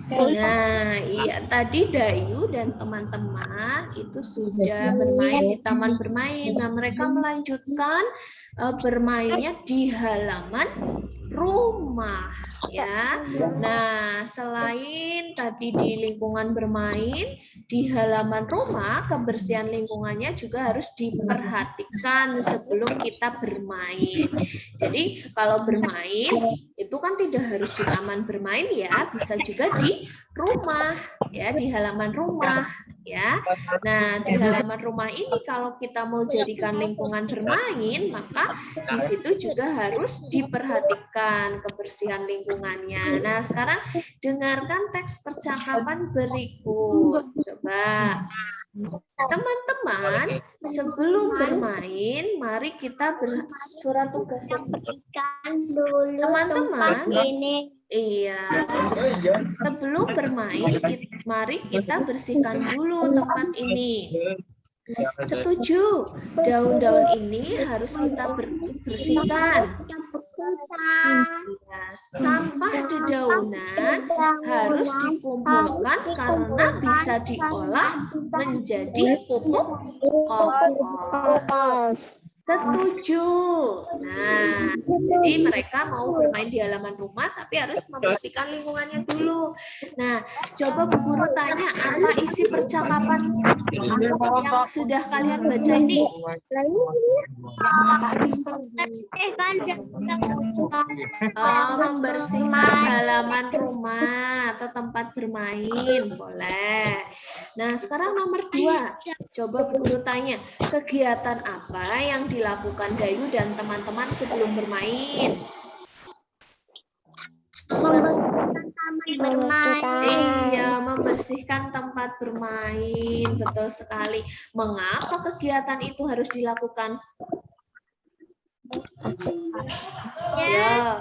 Nah, iya tadi Dayu dan teman-teman itu sudah bermain di taman bermain. Nah, mereka melanjutkan bermainnya di halaman rumah, ya. Nah, selain tadi di lingkungan bermain, di halaman rumah kebersihan lingkungannya juga harus diperhatikan sebelum kita bermain. Jadi, kalau bermain itu kan tidak harus di taman bermain ya, bisa juga di rumah ya, di halaman rumah ya. Nah, di halaman rumah ini kalau kita mau jadikan lingkungan bermain, maka di situ juga harus diperhatikan kebersihan lingkungannya. Nah, sekarang dengarkan teks percakapan berikut. Coba. Teman-teman, sebelum bermain, mari kita bersurat tugas. Teman-teman, iya, sebelum bermain, mari kita bersihkan dulu tempat ini. Setuju, daun-daun ini harus kita bersihkan. Ya, sampah dedaunan harus dikumpulkan karena bisa diolah menjadi pupuk kompos. Setuju. Nah, jadi mereka mau bermain di halaman rumah tapi harus membersihkan lingkungannya dulu. Nah, coba Bu Guru tanya apa isi percakapan yang sudah kalian baca ini? Membersihkan halaman rumah atau tempat bermain, boleh. Nah, sekarang nomor 2. Coba Bu Guru tanya, kegiatan apa yang dilakukan Dayu dan teman-teman sebelum bermain? Iya, membersihkan tempat bermain. Betul sekali. Mengapa kegiatan itu harus dilakukan? Ya.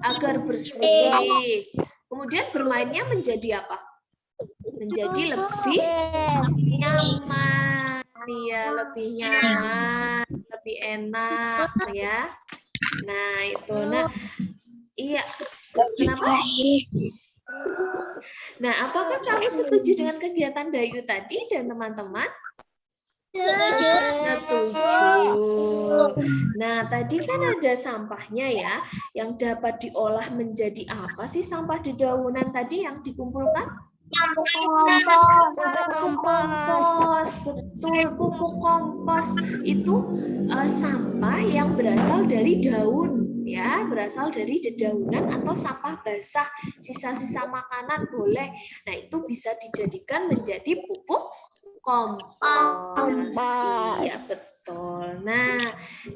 Agar bersih. Kemudian bermainnya menjadi apa? Menjadi lebih nyaman. Iya, lebih nyaman, lebih enak ya. Nah, itu. Nah, iya. Kenapa? Nah, apakah kamu setuju dengan kegiatan Dayu tadi dan teman-teman? Setuju. Nah, tadi kan ada sampahnya ya, yang dapat diolah menjadi apa sih sampah dedaunan tadi yang dikumpulkan? Kompos, betul, pupuk kompos itu sampah yang berasal dari daun, ya, berasal dari dedaunan atau sampah basah, sisa-sisa makanan boleh. Nah, itu bisa dijadikan menjadi pupuk kompos. Iya, betul. Nah,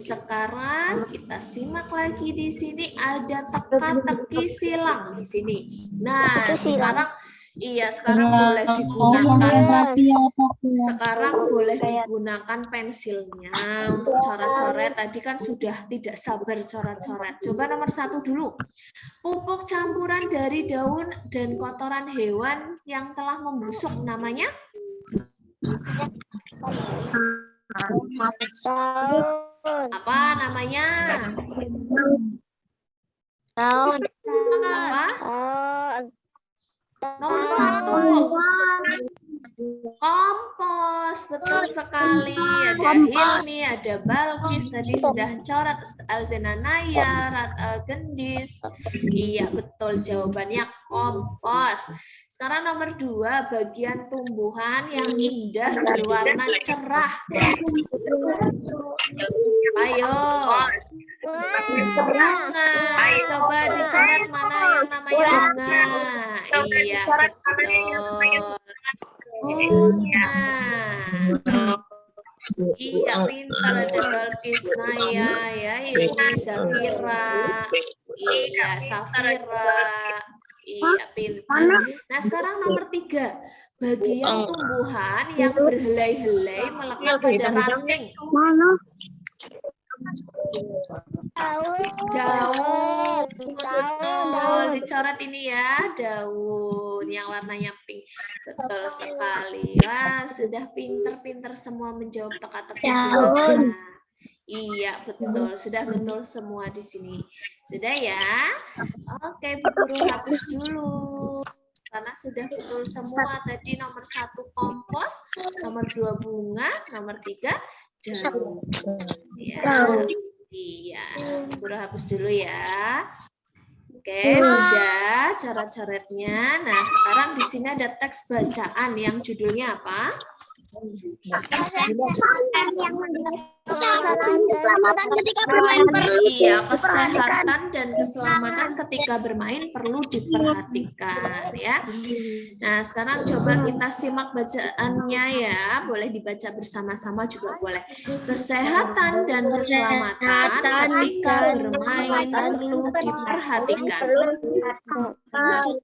sekarang kita simak lagi di sini ada teka-teki silang di sini. Nah, sekarang boleh digunakan. Sekarang boleh digunakan pensilnya untuk coret-coret. Tadi kan sudah tidak sabar coret-coret. Coba nomor 1 dulu. Pupuk campuran dari daun dan kotoran hewan yang telah membusuk namanya? Apa namanya? Daun. Apa? Nomor 1. Kompos, betul sekali. Ada Hilmi, ada Balkis, tadi sudah coret, Alzena Naya, Gendis. Iya, betul jawabannya kompos. Sekarang nomor 2, bagian tumbuhan yang indah berwarna cerah. Ayo. Bunga. Coba dicoret mana yang namanya bunga. Iya, betul. Bunga. Iya, pintar ada Balkis Naya ya, ini Zafira. Iya, Safira. Iya, pintar. Nah, sekarang nomor 3. Bagian tumbuhan yang berhelai-helai melekat pada ranting. Daun. Betul, dicoret ini ya, daun yang warnanya pink. Betul sekali. Wah, sudah pinter-pinter semua menjawab teka-teki silang. Iya, betul. Sudah betul semua di sini. Sudah ya? Oke, Bu Guru hapus dulu. Karena sudah betul semua. Tadi nomor 1 kompos, nomor 2 bunga, nomor 3 daun. Ya. Iya, Bu Guru hapus dulu ya. Oke, sudah cara-coretnya. Nah, sekarang di sini ada teks bacaan yang judulnya apa? Keselamatan ketika bermain perlu Iya, kesehatan dan keselamatan ketika bermain perlu diperhatikan ya. Nah, sekarang coba kita simak bacaannya ya. Boleh dibaca bersama-sama juga boleh. Kesehatan dan keselamatan ketika bermain perlu diperhatikan.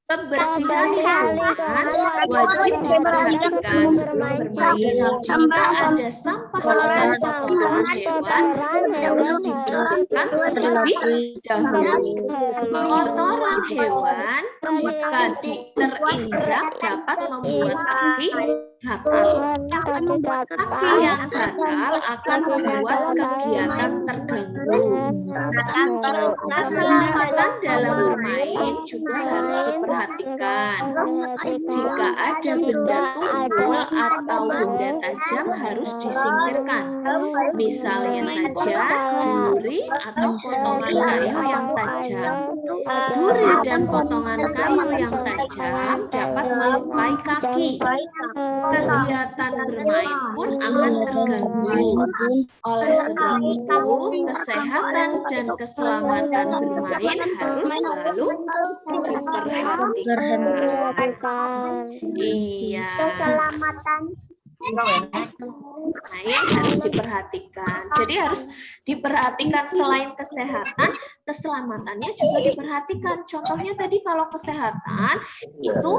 Kebersihan hewan wajib diperhatikan sebelum bermain. Jika ada sampah dan kotoran hewan harus dibersihkan terlebih dahulu. Kotoran hewan jika terinjak dapat membuat kaki gatal. Kaki yang gatal akan membuat kegiatan terganggu. Keselamatan dalam bermain juga harus diperhatikan. Jika ada benda tumpul atau benda tajam harus disingkirkan. Misalnya saja duri atau potongan kayu yang tajam. Duri dan potongan kayu yang tajam dapat melukai kaki. Kegiatan bermain pun akan terganggu. Oleh sebab itu, kesehatan dan keselamatan bermain harus selalu diperhatikan. Iya. Nah, ini harus diperhatikan. Jadi harus diperhatikan selain kesehatan, keselamatannya juga diperhatikan. Contohnya tadi kalau kesehatan itu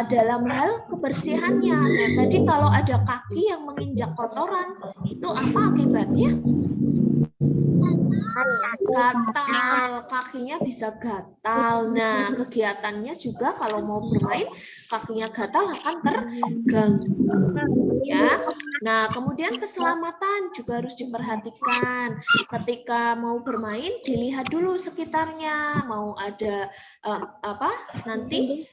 dalam hal kebersihannya. Nah, tadi kalau ada kaki yang menginjak kotoran, itu apa akibatnya? Gatal, kakinya bisa gatal. Nah, kegiatannya juga kalau mau bermain, kakinya gatal akan terganggu. Ya. Nah, kemudian keselamatan juga harus diperhatikan. Ketika mau bermain, dilihat dulu sekitarnya. Mau ada nanti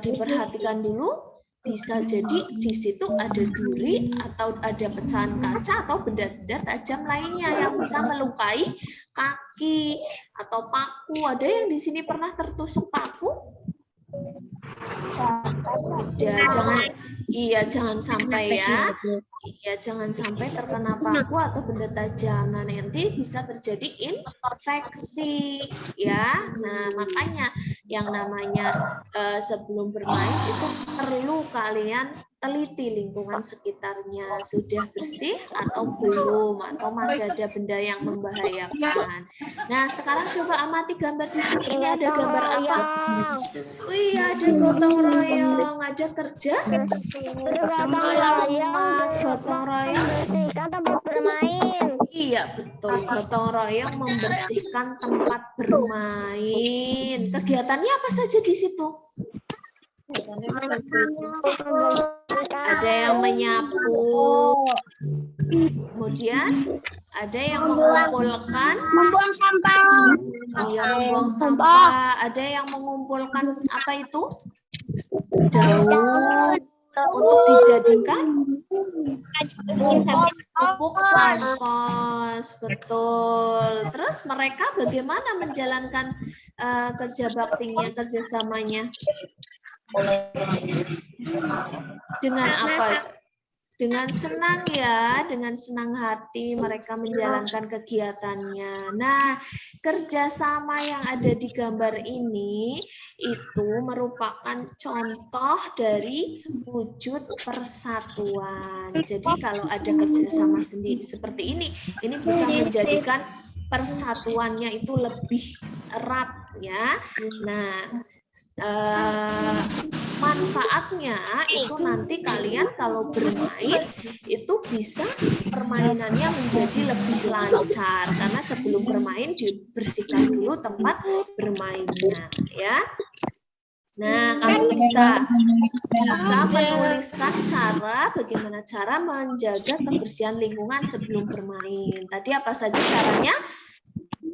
diperhatikan dulu. Bisa jadi di situ ada duri atau ada pecahan kaca atau benda-benda tajam lainnya yang bisa melukai kaki atau paku. Ada yang di sini pernah tertusuk paku? Tidak, jangan sampai ya. Iya, jangan sampai terkena paku atau benda tajam. Nah, nanti bisa terjadi infeksi ya. Nah, makanya yang namanya sebelum bermain itu perlu kalian teliti lingkungan sekitarnya, sudah bersih atau belum, atau masih ada benda yang membahayakan. Nah, sekarang coba amati gambar di sini. Ini ada gambar apa? Wih, ada gotong royong, ada kerja gotong royong membersihkan tempat bermain. Iya, betul. Gotong royong membersihkan tempat bermain. Kegiatannya apa saja di situ? Ada yang menyapu, kemudian ada yang mengumpulkan, Membuang sampah. iya, membuang sampah, ada yang mengumpulkan apa itu? Daun untuk dijadikan pupuk kompos, betul. Terus mereka bagaimana menjalankan kerja baktinya, kerjasamanya? Dengan apa? Dengan senang ya, dengan senang hati mereka menjalankan kegiatannya. Nah, kerjasama yang ada di gambar ini itu merupakan contoh dari wujud persatuan. Jadi kalau ada kerjasama sendiri seperti ini bisa menjadikan persatuannya itu lebih erat ya. Nah, manfaatnya itu nanti kalian kalau bermain itu bisa permainannya menjadi lebih lancar karena sebelum bermain dibersihkan dulu tempat bermainnya ya. Nah, kamu bisa menuliskan bagaimana cara menjaga kebersihan lingkungan sebelum bermain. Tadi apa saja caranya?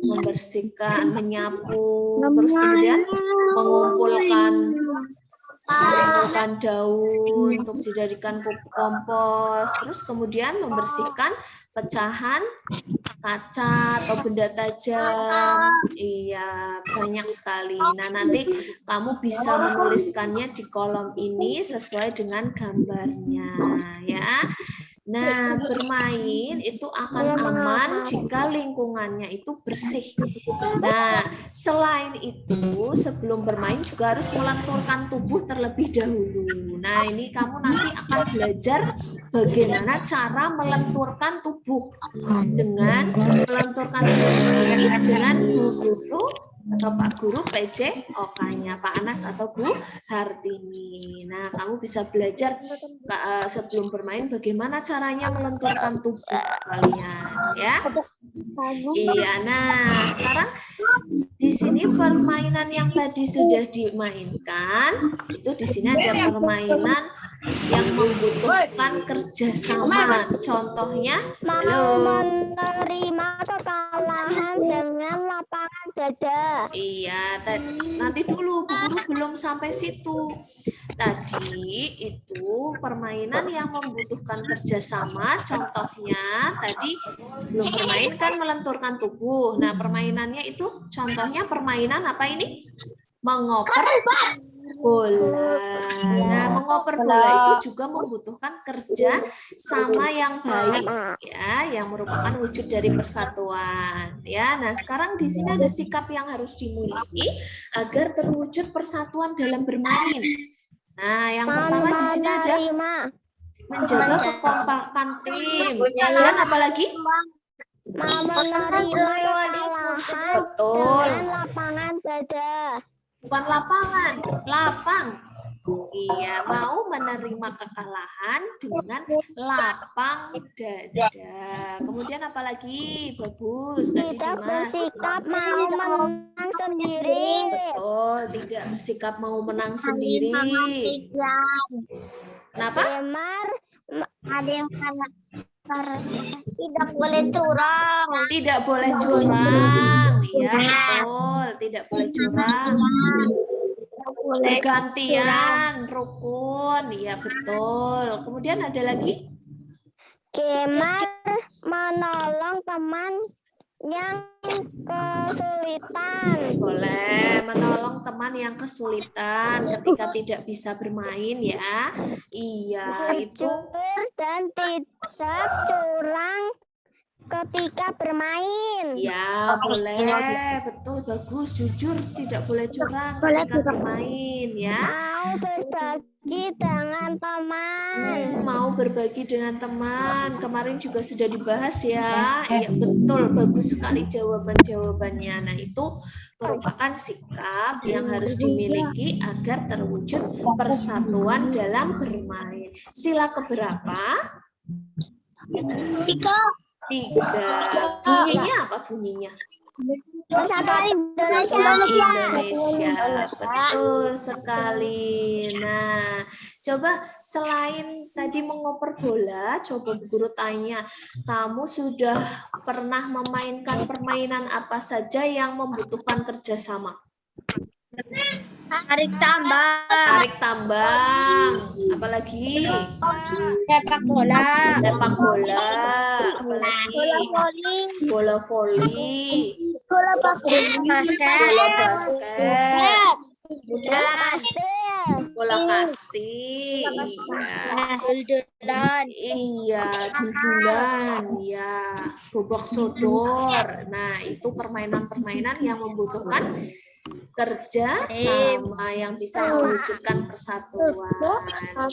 Membersihkan, menyapu, terus kemudian mengumpulkan daun untuk dijadikan pupuk kompos, terus kemudian membersihkan pecahan kaca atau benda tajam. Iya, banyak sekali. Nah, nanti kamu bisa menuliskannya di kolom ini sesuai dengan gambarnya, ya. Nah, bermain itu akan aman jika lingkungannya itu bersih. Nah, selain itu, sebelum bermain juga harus melenturkan tubuh terlebih dahulu. Nah, ini kamu nanti akan belajar bagaimana cara melenturkan tubuh. Dengan melenturkan tubuh ini dengan Bu Guru atau Pak Guru PJ OK-nya, Pak Anas atau Bu Hartini. Nah, kamu bisa belajar sebelum bermain bagaimana caranya melenturkan tubuh kalian, ya. Iya, nah sekarang di sini permainan yang tadi sudah dimainkan, itu di sini ada permainan yang membutuhkan kerjasama. Contohnya, menerima kekalahan dengan lapangan dada. Iya, nanti dulu Bu Guru belum sampai situ. Tadi itu permainan yang membutuhkan kerjasama. Contohnya tadi sebelum bermain kan melenturkan tubuh. Nah, permainannya itu contohnya permainan apa ini? Mengoper bola. Nah, mengoper bola itu juga membutuhkan kerja sama yang baik, ya, yang merupakan wujud dari persatuan, ya. Nah, sekarang di sini ada sikap yang harus dimiliki agar terwujud persatuan dalam bermain. Nah, yang pertama di sini ada menjaga kekompakan tim. Dan apalagi? Menerima kekalahan dengan lapangan dada. Bukan lapangan, lapang. Iya, mau menerima kekalahan dengan lapang dada. Kemudian apalagi? Bagus. Tidak bersikap mau menang sendiri. Betul, tidak bersikap mau menang sendiri. Kenapa? Ada yang kalah. Tidak boleh curang. Tidak boleh curang. Iya, betul. Tidak boleh curang. Bergantian, rukun. Iya, betul. Kemudian ada lagi? Gemar menolong teman yang kesulitan. Boleh menolong teman yang kesulitan ketika tidak bisa bermain, ya. Iya, itu. Jujur dan tidak curang ketika bermain. Ya, boleh. Betul, bagus. Jujur, tidak boleh curang ketika bermain, ya. Mau berbagi dengan teman. Mau berbagi dengan teman. Kemarin juga sudah dibahas, ya. Iya, betul. Bagus sekali jawaban-jawabannya. Nah, itu merupakan sikap yang harus dimiliki agar terwujud persatuan dalam bermain. Sila keberapa? 3. Bunyinya apa bunyinya? Persatuan Persatuan Indonesia. Betul sekali. Nah, coba selain tadi mengoper bola, coba Bu Guru tanya, kamu sudah pernah memainkan permainan apa saja yang membutuhkan kerjasama? Tarik tambang. Apalagi? Sepak bola. Apalagi? Bola voli. Bola basket. Bola kasti. Iya, dudulan, ya, bobok sodor. Nah, itu permainan-permainan yang membutuhkan kerja sama yang bisa mewujudkan persatuan.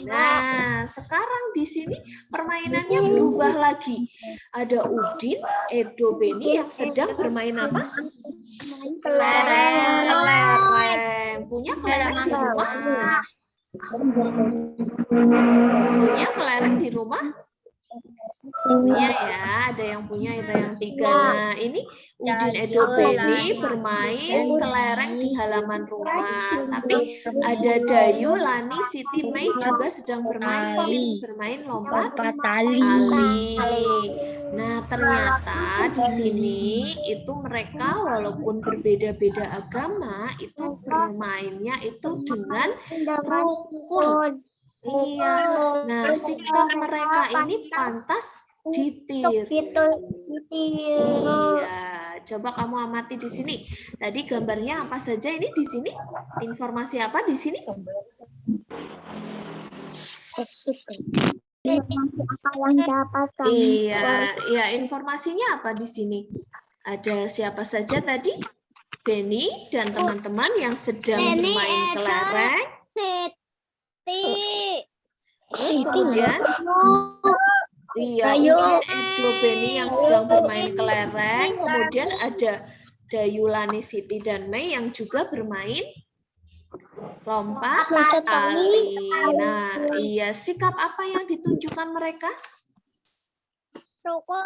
Nah, sekarang di sini permainannya berubah lagi. Ada Udin, Edo, Beni yang sedang bermain apa? Kelereng. Punya kelereng di rumah? Punya kelereng di rumah? Iya ya, ada yang punya, ada yang 3. Nah, ini Udin, Edo, Beni bermain kelereng di halaman rumah. Tapi ada Dayu, Lani, Siti, Mei juga sedang bermain lompat tali. Nah, ternyata di sini itu mereka walaupun berbeda-beda agama itu bermainnya itu dengan rukun. Iya. Nah, sikap mereka ini pantas ditiru. Iya, coba kamu amati di sini. Tadi gambarnya apa saja ini di sini? Informasi apa di sini? Iya, informasinya apa di sini? Ada siapa saja tadi? Beni dan teman-teman yang sedang bermain kelereng. Terus kemudian iya, Udin, Edo, Beni yang sedang bermain kelereng. Kemudian ada Dayu, Lani, Siti, dan Mei yang juga bermain lompat tali. Nah, iya, sikap apa yang ditunjukkan mereka? Rukun.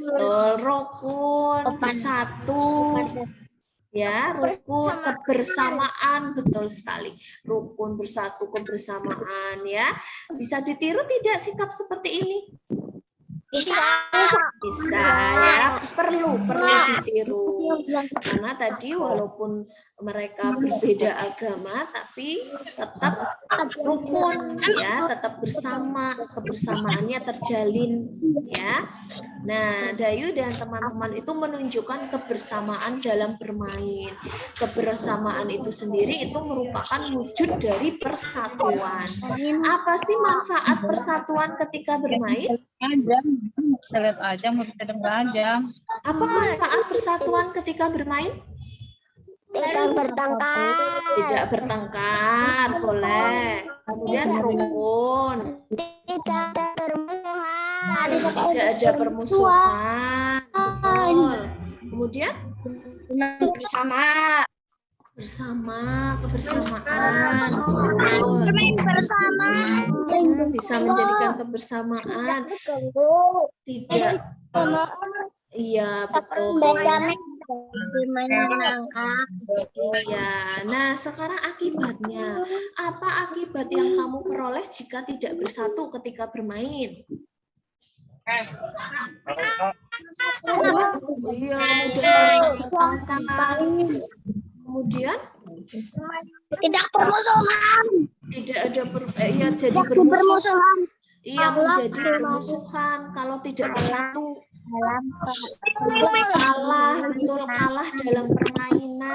Betul, rukun, bersatu. Ya, rukun, kebersamaan, betul sekali. Rukun, bersatu, kebersamaan ya. Bisa ditiru tidak sikap seperti ini? Bisa ya, perlu ditiru. Karena tadi walaupun mereka berbeda agama tapi tetap rukun ya, tetap bersama, kebersamaannya terjalin ya. Nah, Dayu dan teman-teman itu menunjukkan kebersamaan dalam bermain. Kebersamaan itu sendiri itu merupakan wujud dari persatuan. Apa sih manfaat persatuan ketika bermain? Kita lihat aja, mau kita dengar aja. Apa manfaat persatuan ketika bermain? Tidak bertengkar, boleh. Kemudian rukun. Tidak ada permusuhan. Betul. Kemudian bersama, kebersamaan. Betul. Bisa menjadikan kebersamaan. Tidak. Iya, betul. Iya. Nah, sekarang akibatnya. Apa akibat yang kamu peroleh jika tidak bersatu ketika bermain? Iya, mudah bertengkar. Kemudian tidak permusuhan. Tidak ada jadi bermusuhan. Iya, menjadi bermusuhan kalau tidak bersatu. Kalah, betul, kalah dalam permainan.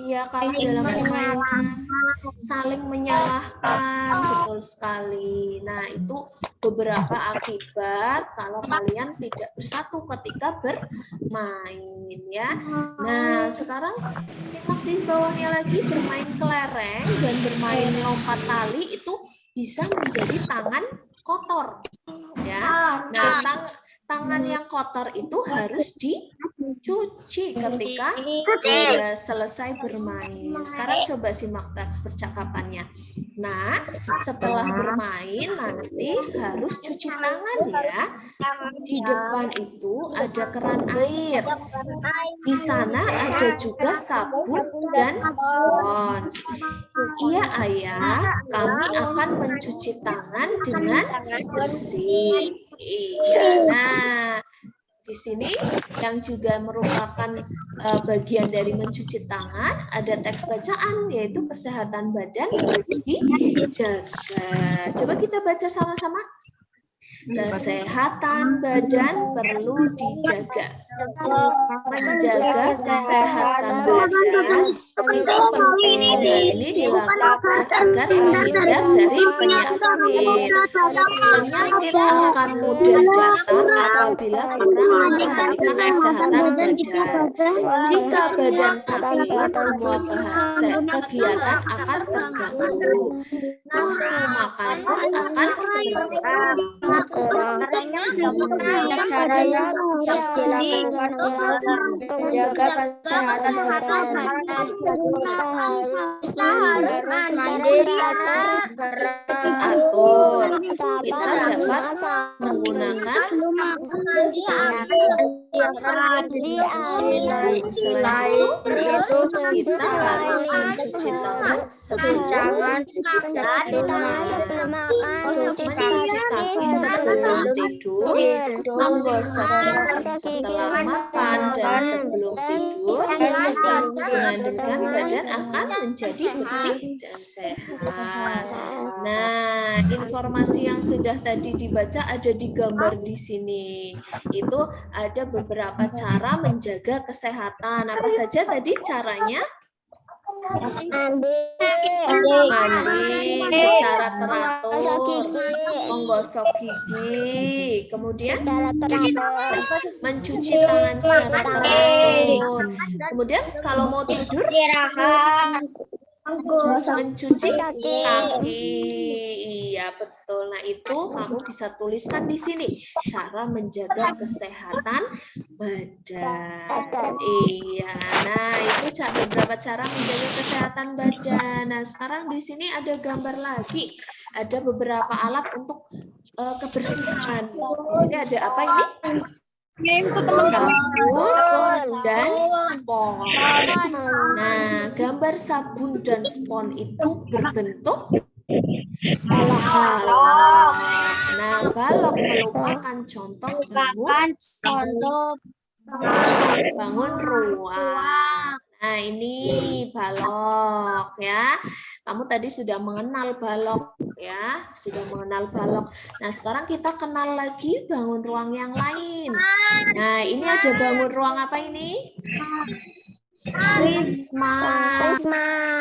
Iya, kalah dalam permainan. Saling menyalahkan, betul sekali. Nah, itu beberapa akibat kalau kalian tidak bersatu ketika bermain ya. Nah, sekarang simak di bawahnya lagi, bermain kelereng dan bermain lompat tali itu bisa menjadi tangan kotor. Ya. Nah, tangan yang kotor itu harus dicuci ketika sudah selesai bermain. Sekarang coba simak teks percakapannya. Nah, setelah bermain nanti harus cuci tangan ya. Di depan itu ada keran air. Di sana ada juga sabun dan spons. Iya, Ayah, kami akan mencuci tangan dengan bersih. Iya. Nah, di sini yang juga merupakan bagian dari mencuci tangan ada teks bacaan yaitu kesehatan badan harus dijaga. Coba kita baca sama-sama. Kesehatan badan perlu dijaga. Menjaga kesehatan badan itu penting. Ini dilakukan agar terhindar dari penyakit. Penyakit akan mudah datang apabila kurang memperhatikan kesehatan badan. Jika badan sakit, semua kegiatan akan terganggu. Nafsu makan pun akan berkurang. Caranya dilakukan untuk menjaga kesehatan badan. Kita harus mandi teratur. Kita dapat menggunakan selain itu kita harus mencuci tangan sebelum mencuci kaki sebelum tidur, menggosok gigi setelah makan dan sebelum tidur, mengandungkan badan akan menjadi bersih dan sehat. Nah, informasi yang sudah tadi dibaca ada di gambar di sini. Itu ada beberapa cara menjaga kesehatan. Apa saja tadi caranya? Mandi secara teratur, menggosok gigi, kemudian mencuci tangan secara teratur. Kemudian kalau mau tidur, mencuci kaki. Iya, betul. Nah, itu kamu bisa tuliskan di sini cara menjaga kesehatan badan. Iya. Nah, itu beberapa cara menjaga kesehatan badan. Nah, sekarang di sini ada gambar lagi. Ada beberapa alat untuk kebersihan. Di sini ada apa ini? Sabun dan spons. Nah, gambar sabun dan spons itu berbentuk balok. Nah, balok merupakan contoh bangun ruang. Nah, ini balok ya. Kamu tadi sudah mengenal balok ya, sudah mengenal balok. Nah, sekarang kita kenal lagi bangun ruang yang lain. Nah, ini ada bangun ruang apa ini? Prisma.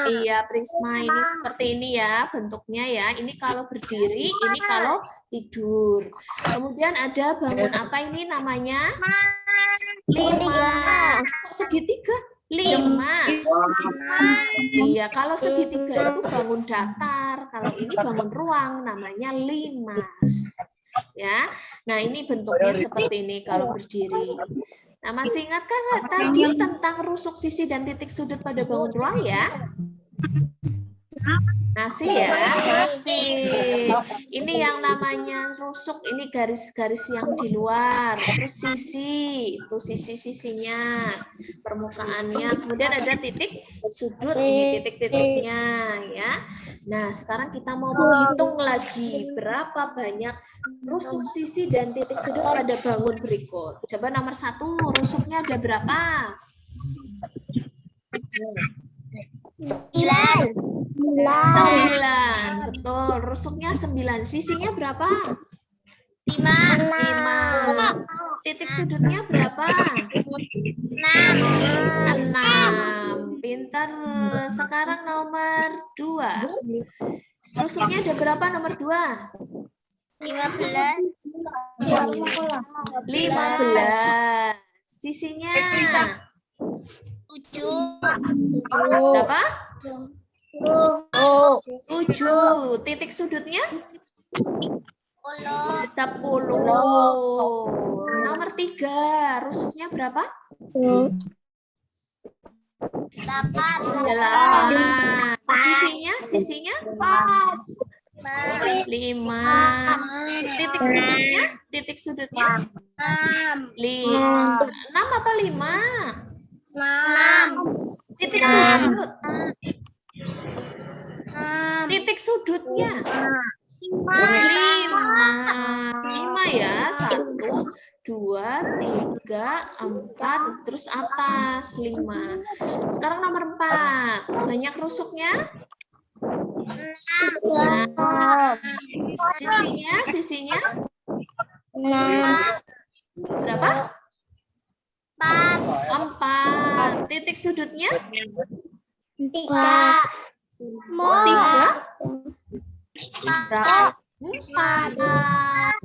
Iya, prisma ini seperti ini ya bentuknya ya. Ini kalau berdiri, ini kalau tidur. Kemudian ada bangun apa ini namanya? Lima. Kok segitiga? Limas. Iya, kalau segitiga itu bangun datar. Kalau ini bangun ruang namanya limas. Ya. Nah, ini bentuknya seperti ini kalau berdiri. Nah, masih ingatkah nggak tadi tentang rusuk sisi dan titik sudut pada bangun ruang ya? Masih ya, masih. Ini yang namanya rusuk, ini garis-garis yang di luar. Terus sisi, itu sisi-sisinya, permukaannya. Kemudian ada titik sudut, ini titik-titiknya ya. Nah, sekarang kita mau menghitung lagi berapa banyak rusuk sisi dan titik sudut pada bangun berikut. Coba nomor 1, rusuknya ada berapa? 9. 9, betul. Rusuknya 9. Sisinya berapa? 5. Titik sudutnya berapa? 6. Pintar. Sekarang nomor 2. Rusuknya ada berapa nomor 2? 15. Sisinya 7. berapa? 7. Titik sudutnya 10. Nomor 3. Rusuknya berapa? 8. Sisinya 5. Titik sudutnya 6 apa 5? 6. Titik sudut. Titik sudutnya 5 ya. 1, 2, 3, 4, terus atas 5. Sekarang nomor 4. Banyak rusuknya? Nah, sisinya berapa? 4. Titik sudutnya? 3. 3. Berapa? 4.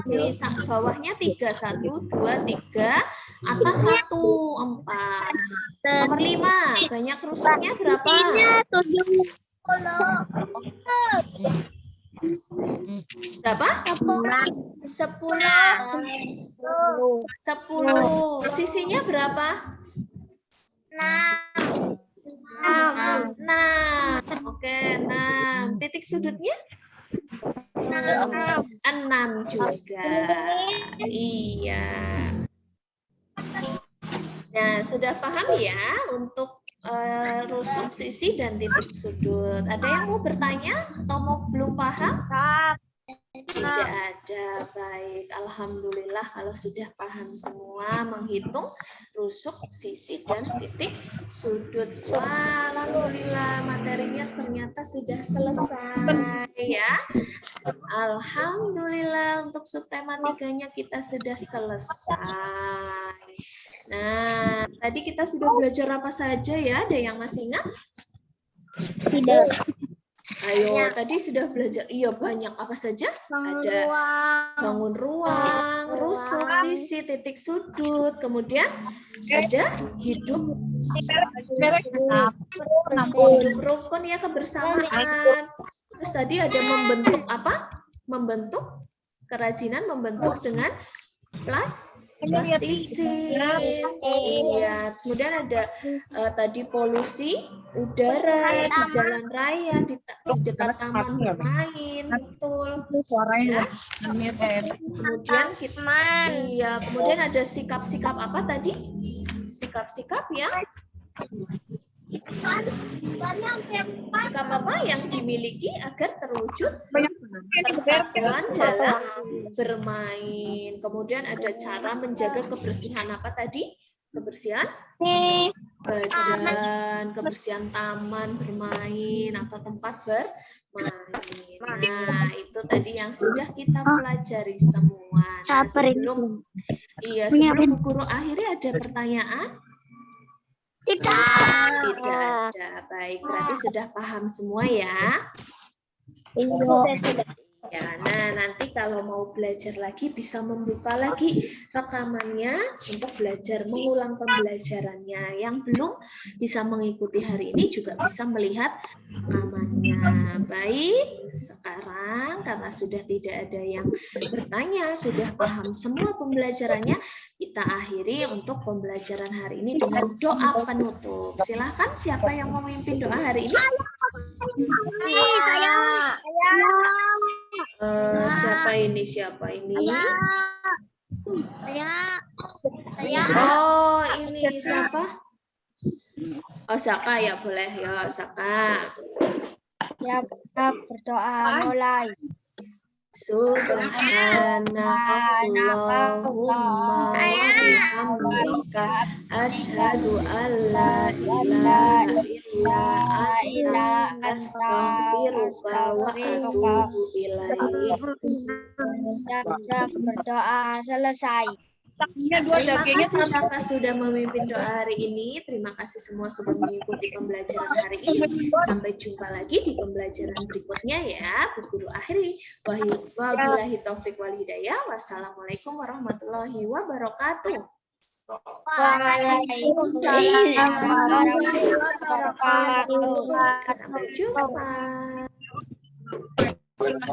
Ini bawahnya 3. 1, 2, 3. Atas 1, 4. Nomor 5. Banyak rusuknya berapa? Berapa? 10. 10. Sisinya berapa? 6. Oke, 6. Titik sudutnya? 6 juga. Iya. Nah, sudah paham ya untuk rusuk, sisi, dan titik sudut. Ada yang mau bertanya atau belum paham? Tidak ada. Baik, alhamdulillah kalau sudah paham semua menghitung rusuk, sisi, dan titik sudut. Wah, alhamdulillah materinya ternyata sudah selesai ya. Alhamdulillah untuk subtematikanya kita sudah selesai. Nah, tadi kita sudah belajar apa saja ya? Ada yang masih ingat? Tidak. Ayo, tadi sudah belajar. Iya, banyak apa saja? Ada bangun ruang, rusuk, sisi, titik sudut. Kemudian ada hidup rukun ya, kebersamaan. Terus tadi ada membentuk apa? Membentuk kerajinan, membentuk dengan plastisi. Iya, kemudian ada tadi polusi udara di jalan raya, di dekat taman bermain, betul. Ya. Kemudian kemudian ada sikap-sikap apa tadi? Sikap-sikap ya. Sikap apa yang dimiliki agar terwujud persatuan dalam bermain. Kemudian ada cara menjaga kebersihan apa tadi? Kebersihan badan, kebersihan taman bermain atau tempat bermain. Nah, itu tadi yang sudah kita pelajari semua. Nah, sebelum Bu Guru akhiri ada pertanyaan? Tidak ada. Baik, berarti sudah paham semua ya? Ya, nah nanti kalau mau belajar lagi bisa membuka lagi rekamannya untuk belajar mengulang pembelajarannya. Yang belum bisa mengikuti hari ini juga bisa melihat rekamannya. Baik, sekarang karena sudah tidak ada yang bertanya, sudah paham semua pembelajarannya, kita akhiri untuk pembelajaran hari ini dengan doa penutup. Silahkan siapa yang memimpin doa hari ini? Siapa ini? Oh, ini siapa? Oh, Saka ya, boleh ya, Saka. Ya, berdoa mulai. Subhanakallahumma wa bihamdika asyhadu an la ilaha illa anta astaghfiruka wa atubu ilaik. Berdoa selesai. Terima kasih Saka sudah memimpin doa hari ini. Terima kasih semua sudah mengikuti pembelajaran hari ini. Sampai jumpa lagi di pembelajaran berikutnya ya. Bu Guru akhiri. Wabillahi taufik wal hidayah. Wassalamualaikum warahmatullahi wabarakatuh. Waalaikumsalam warahmatullahi wabarakatuh. Sampai jumpa. Mama.